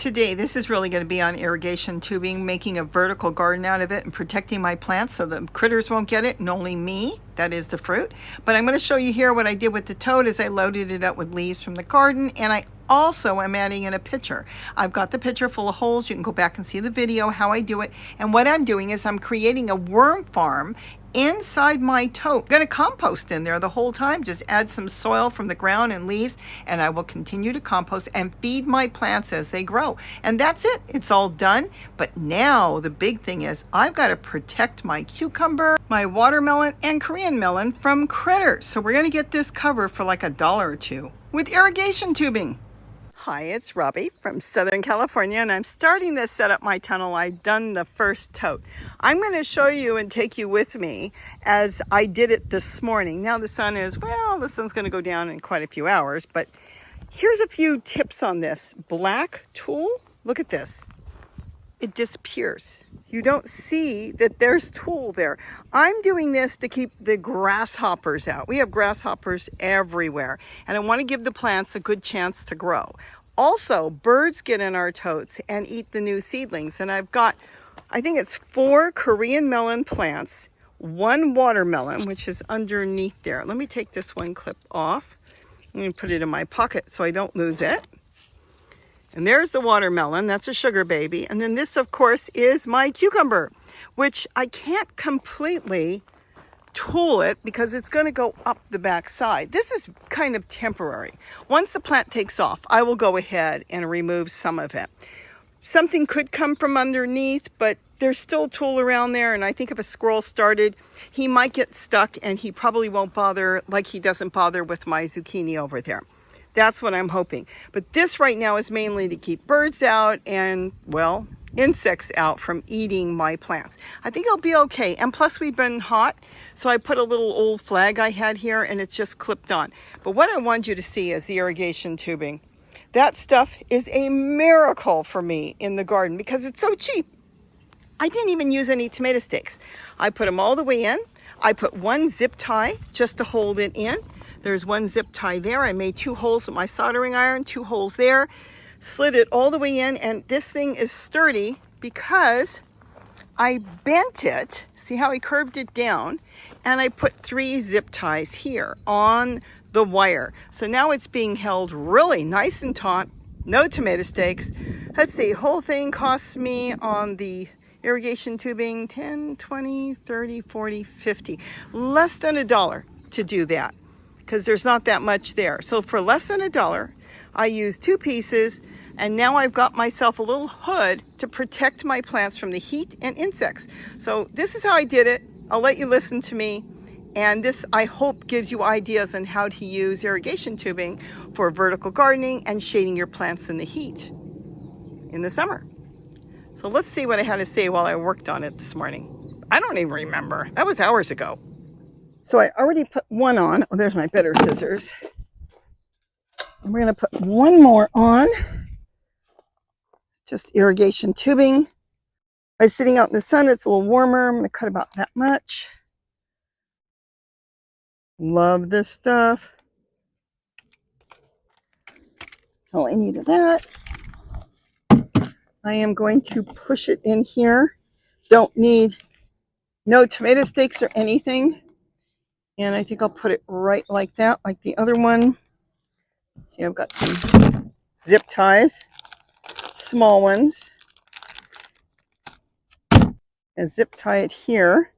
Today, this is really going to be on irrigation tubing, making a vertical garden out of it and protecting my plants so the critters won't get it and only me, that is the fruit. But I'm going to show you here what I did with the toad is I loaded it up with leaves from the garden, and I also am adding in a pitcher. I've got the pitcher full of holes. You can go back and see the video how I do it. And what I'm doing is I'm creating a worm farm inside my tote. I'm going to compost in there the whole time. Just add some soil from the ground and leaves, and I will continue to compost and feed my plants as they grow. And that's it. It's all done. But now the big thing is I've got to protect my cucumber, my watermelon, and Korean melon from critters. So we're going to get this covered for like $1 or $2 with irrigation tubing. Hi, it's Robbie from Southern California, and I'm starting to set up my tunnel. I've done the first tote. I'm going to show you and take you with me as I did it this morning. Now the sun's going to go down in quite a few hours, but here's a few tips on this. Black tulle, look at this. It disappears. You don't see that there's tulle there. I'm doing this to keep the grasshoppers out. We have grasshoppers everywhere, and I want to give the plants a good chance to grow. Also, birds get in our totes and eat the new seedlings, and I've got, I think it's 4 Korean melon plants, 1 watermelon, which is underneath there. Let me take this one clip off. Let me put it in my pocket so I don't lose it. And there's the watermelon, that's a sugar baby. And then this, of course, is my cucumber, which I can't completely tulle it because it's going to go up the back side. This is kind of temporary. Once the plant takes off, I will go ahead and remove some of it. Something could come from underneath, but there's still tulle around there. And I think if a squirrel started, he might get stuck and he probably won't bother like he doesn't bother with my zucchini over there. That's what I'm hoping. But this right now is mainly to keep birds out and, well, insects out from eating my plants. I think it'll be okay. And plus we've been hot, so I put a little old flag I had here and it's just clipped on. But what I want you to see is the irrigation tubing. That stuff is a miracle for me in the garden because it's so cheap. I didn't even use any tomato sticks. I put them all the way in. I put 1 zip tie just to hold it in. There's 1 zip tie there. I made 2 holes with my soldering iron, 2 holes there, slid it all the way in, and this thing is sturdy because I bent it. See how I curved it down? And I put 3 zip ties here on the wire. So now it's being held really nice and taut, no tomato stakes. Let's see, whole thing costs me on the irrigation tubing 10, 20, 30, 40, 50, less than $1 to do that, because there's not that much there. So for less than $1, I used 2 pieces, and now I've got myself a little hood to protect my plants from the heat and insects. So this is how I did it. I'll let you listen to me. And this, I hope, gives you ideas on how to use irrigation tubing for vertical gardening and shading your plants in the heat in the summer. So let's see what I had to say while I worked on it this morning. I don't even remember. That was hours ago. So I already put 1 on. Oh, there's my better scissors. And we're going to put 1 more on. Just irrigation tubing. I was sitting out in the sun. It's a little warmer. I'm going to cut about that much. Love this stuff. That's all I need of that. I am going to push it in here. Don't need no tomato stakes or anything. And I think I'll put it right like that, like the other one. See, I've got some zip ties, small ones. And zip tie it here.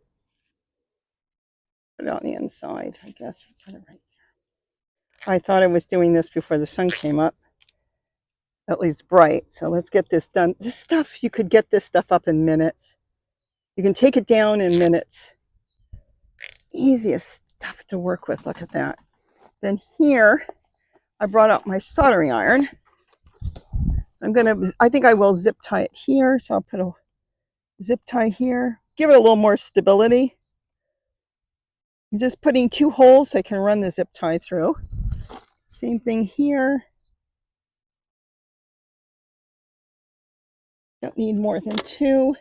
Put it on the inside, I guess. Put it right there. I thought I was doing this before the sun came up. At least bright. So let's get this done. This stuff, you could get this stuff up in minutes. You can take it down in minutes. Easiest stuff to work with. Look at that. Then here, I brought out my soldering iron. So I think I will zip tie it here. So I'll put a zip tie here. Give it a little more stability. I'm just putting 2 holes so I can run the zip tie through. Same thing here. Don't need more than 2.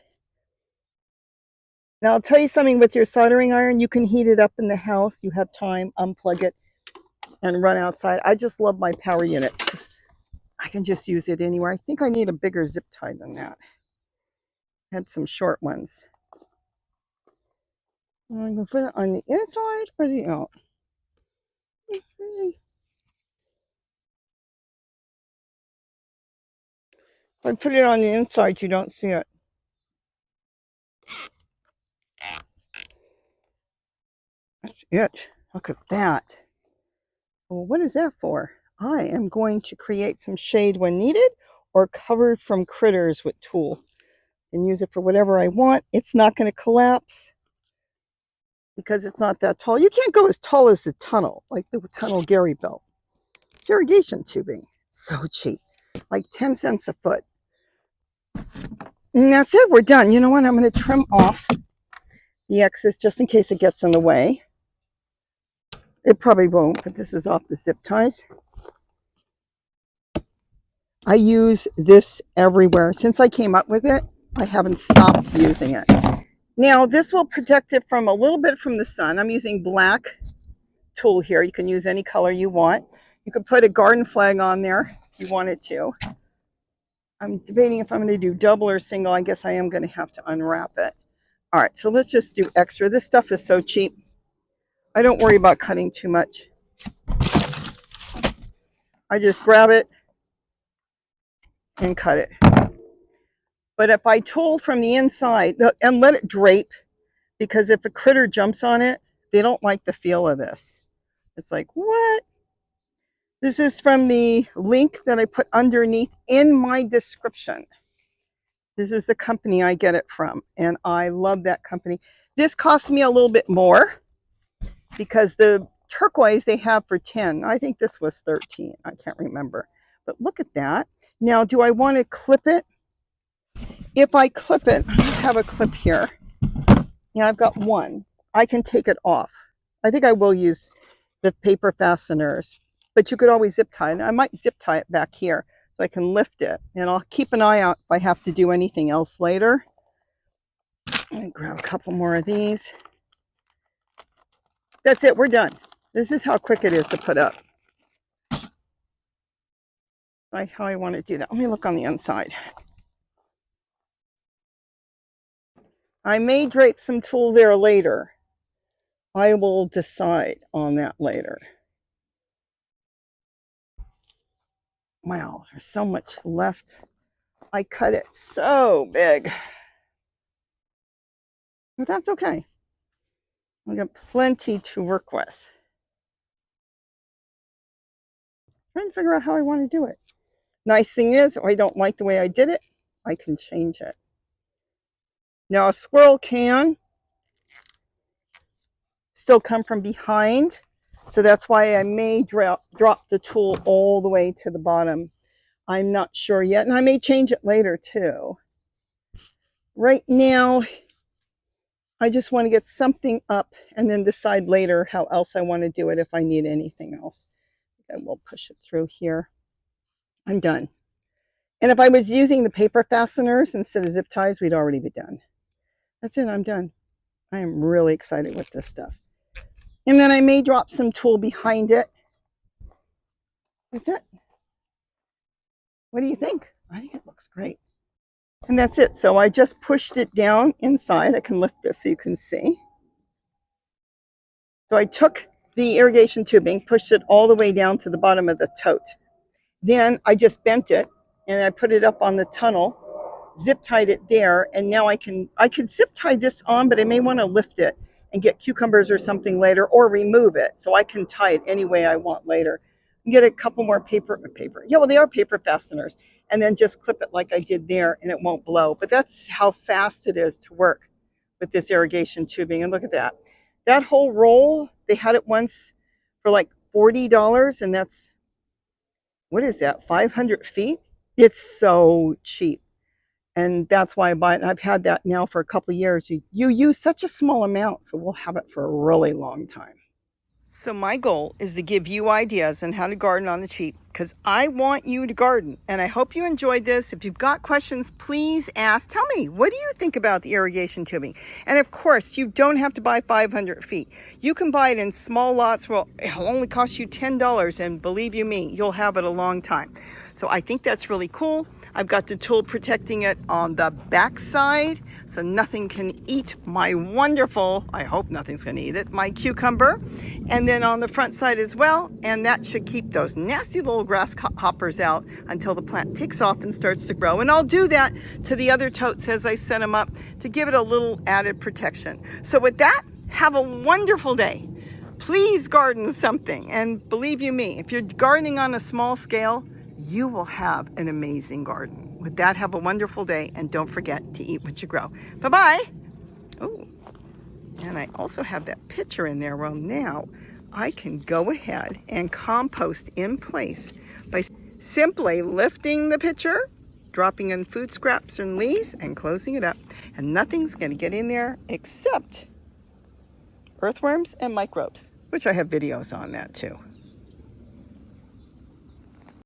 Now I'll tell you something with your soldering iron. You can heat it up in the house. You have time, unplug it, and run outside. I just love my power units because I can just use it anywhere. I think I need a bigger zip tie than that. I had some short ones. I'm going to put it on the inside or the out. If I put it on the inside, you don't see it. That's it. Look at that. Well, what is that for? I am going to create some shade when needed or cover from critters with tulle and use it for whatever I want. It's not going to collapse because it's not that tall. You can't go as tall as the tunnel, like the tunnel Gary built. It's irrigation tubing. So cheap, like 10 cents a foot. And that's it. We're done. You know what? I'm going to trim off the excess just in case it gets in the way. It probably won't, but this is off the zip ties. I use this everywhere. Since I came up with it, I haven't stopped using it. Now, this will protect it from a little bit from the sun. I'm using black tulle here. You can use any color you want. You could put a garden flag on there if you wanted to. I'm debating if I'm going to do double or single. I guess I am going to have to unwrap it. All right, so let's just do extra. This stuff is so cheap. I don't worry about cutting too much. I just grab it and cut it. But if I tulle from the inside and let it drape, because if a critter jumps on it, they don't like the feel of this. It's like, what? This is from the link that I put underneath in my description. This is the company I get it from, and I love that company. This cost me a little bit more because the turquoise they have for 10. I think this was 13. I can't remember. But look at that. Now, do I want to clip it? If I clip it, I have a clip here. Yeah, I've got one. I can take it off. I think I will use the paper fasteners, but you could always zip tie it. I might zip tie it back here so I can lift it, and I'll keep an eye out if I have to do anything else later. Let me grab a couple more of these. That's it. We're done. This is how quick it is to put up. Like how I want to do that. Let me look on the inside. I may drape some tulle there later. I will decide on that later. Wow, there's so much left. I cut it so big. But that's okay. I've got plenty to work with. Trying to figure out how I want to do it. Nice thing is, if I don't like the way I did it, I can change it. Now, a squirrel can still come from behind, so that's why I may drop the tulle all the way to the bottom. I'm not sure yet, and I may change it later too. Right now, I just want to get something up and then decide later how else I want to do it if I need anything else. I will push it through here. I'm done. And if I was using the paper fasteners instead of zip ties, we'd already be done. That's it. I'm done. I am really excited with this stuff. And then I may drop some tulle behind it. That's it. What do you think? I think it looks great. And that's it. So I just pushed it down inside. I can lift this so you can see. So I took the irrigation tubing, pushed it all the way down to the bottom of the tote. Then I just bent it and I put it up on the tunnel, zip tied it there, and now I could zip tie this on, but I may want to lift it and get cucumbers or something later, or remove it so I can tie it any way I want later. Get a couple more paper. Yeah, well, they are paper fasteners, and then just clip it like I did there, and it won't blow. But that's how fast it is to work with this irrigation tubing. And look at that. That whole roll, they had it once for like $40, and that's, what is that, 500 feet? It's so cheap. And that's why I buy it. And I've had that now for a couple of years. You use such a small amount, so we'll have it for a really long time. So my goal is to give you ideas on how to garden on the cheap, because I want you to garden. And I hope you enjoyed this. If you've got questions, please ask. Tell me, what do you think about the irrigation tubing? And of course, you don't have to buy 500 feet. You can buy it in small lots. Well, it'll only cost you $10. And believe you me, you'll have it a long time. So I think that's really cool. I've got the tool protecting it on the back side, so nothing can eat my wonderful, I hope nothing's going to eat it, my cucumber. And then on the front side as well, and that should keep those nasty little grasshoppers out until the plant takes off and starts to grow. And I'll do that to the other totes as I set them up to give it a little added protection. So with that, have a wonderful day. Please garden something. And believe you me, if you're gardening on a small scale, you will have an amazing garden. With that, have a wonderful day, and don't forget to eat what you grow. Bye-bye. Oh, and I also have that pitcher in there. Well, now I can go ahead and compost in place by simply lifting the pitcher, dropping in food scraps and leaves, and closing it up. And nothing's going to get in there except earthworms and microbes, which I have videos on that too.